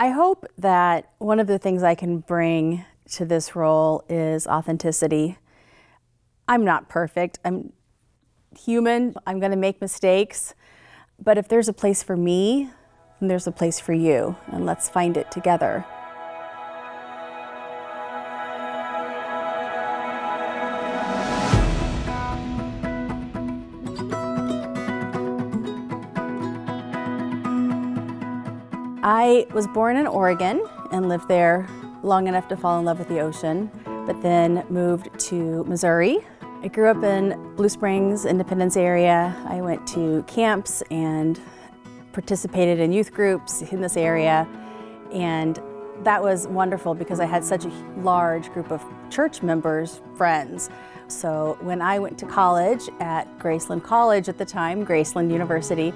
I hope that one of the things I can bring to this role is authenticity. I'm not perfect. I'm human. I'm going to make mistakes. But if there's a place for me, then there's a place for you, and let's find it together. I was born in Oregon and lived there long enough to fall in love with the ocean, but then moved to Missouri. I grew up in Blue Springs, Independence area. I went to camps and participated in youth groups in this area, and that was wonderful because I had such a large group of church members, friends. So when I went to college at Graceland College at the time, Graceland University,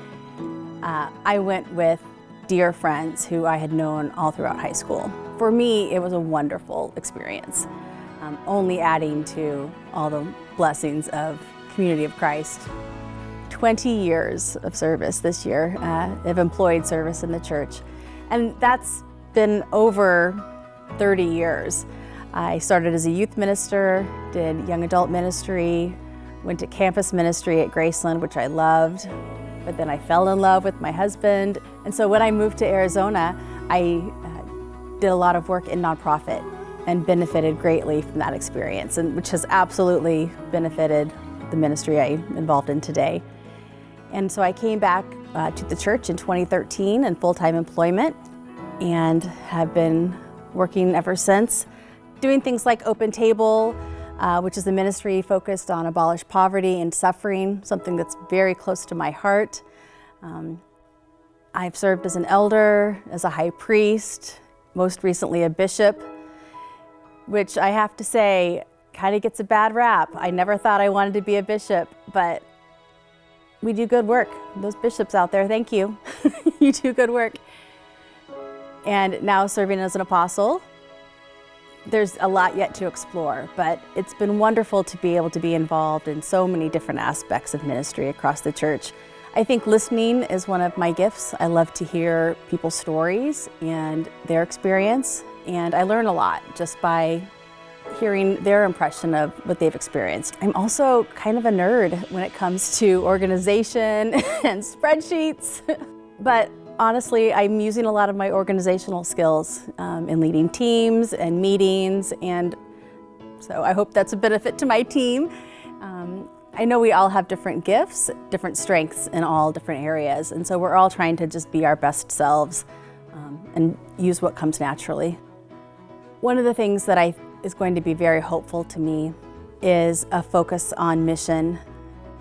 I went with dear friends who I had known all throughout high school. For me, it was a wonderful experience, only adding to all the blessings of Community of Christ. 20 years of service this year, of employed service in the church. And that's been over 30 years. I started as a youth minister, did young adult ministry, went to campus ministry at Graceland, which I loved. But then I fell in love with my husband. And so when I moved to Arizona, I did a lot of work in nonprofit and benefited greatly from that experience, and which has absolutely benefited the ministry I'm involved in today. And so I came back to the church in 2013 in full-time employment and have been working ever since, doing things like Open Table, which is a ministry focused on abolish poverty and suffering, something that's very close to my heart. I've served as an elder, as a high priest, most recently a bishop, which I have to say kind of gets a bad rap. I never thought I wanted to be a bishop, but we do good work. Those bishops out there, thank you. You do good work. And now serving as an apostle. There's a lot yet to explore, but it's been wonderful to be able to be involved in so many different aspects of ministry across the church. I think listening is one of my gifts. I love to hear people's stories and their experience, and I learn a lot just by hearing their impression of what they've experienced. I'm also kind of a nerd when it comes to organization and spreadsheets, but honestly, I'm using a lot of my organizational skills in leading teams and meetings, and so I hope that's a benefit to my team. I know we all have different gifts, different strengths in all different areas, and so we're all trying to just be our best selves and use what comes naturally. One of the things that is going to be very hopeful to me is a focus on mission.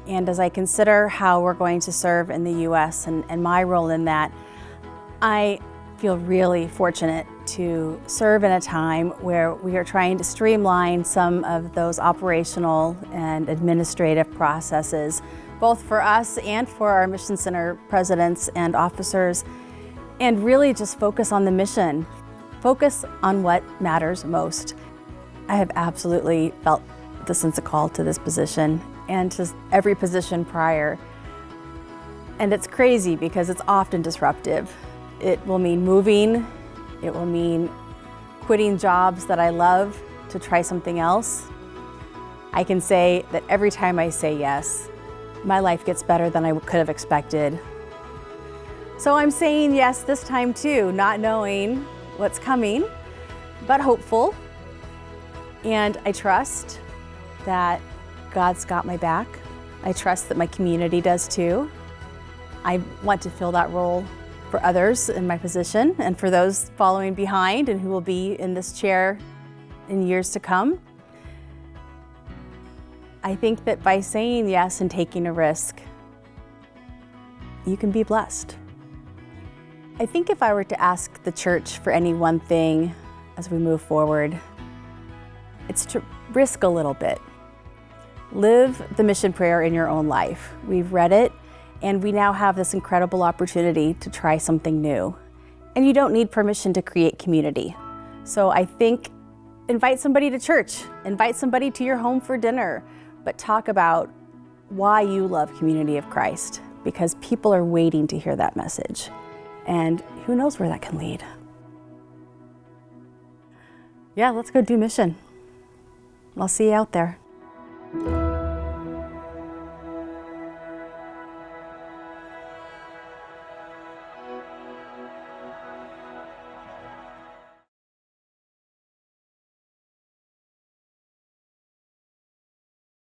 And as I consider how we're going to serve in the U.S. and my role in that, I feel really fortunate to serve in a time where we are trying to streamline some of those operational and administrative processes, both for us and for our Mission Center presidents and officers, and really just focus on the mission, focus on what matters most. I have absolutely felt the sense of call to this position and to every position prior. And it's crazy because it's often disruptive. It will mean moving, it will mean quitting jobs that I love to try something else. I can say that every time I say yes, my life gets better than I could have expected. So I'm saying yes this time too, not knowing what's coming, but hopeful. And I trust that God's got my back. I trust that my community does too. I want to fill that role for others in my position and for those following behind and who will be in this chair in years to come. I think that by saying yes and taking a risk, you can be blessed. I think if I were to ask the church for any one thing as we move forward, it's to risk a little bit. Live the mission prayer in your own life. We've read it, and we now have this incredible opportunity to try something new. And you don't need permission to create community. So I think invite somebody to church, invite somebody to your home for dinner, but talk about why you love Community of Christ, because people are waiting to hear that message. And who knows where that can lead. Yeah, let's go do mission. I'll see you out there.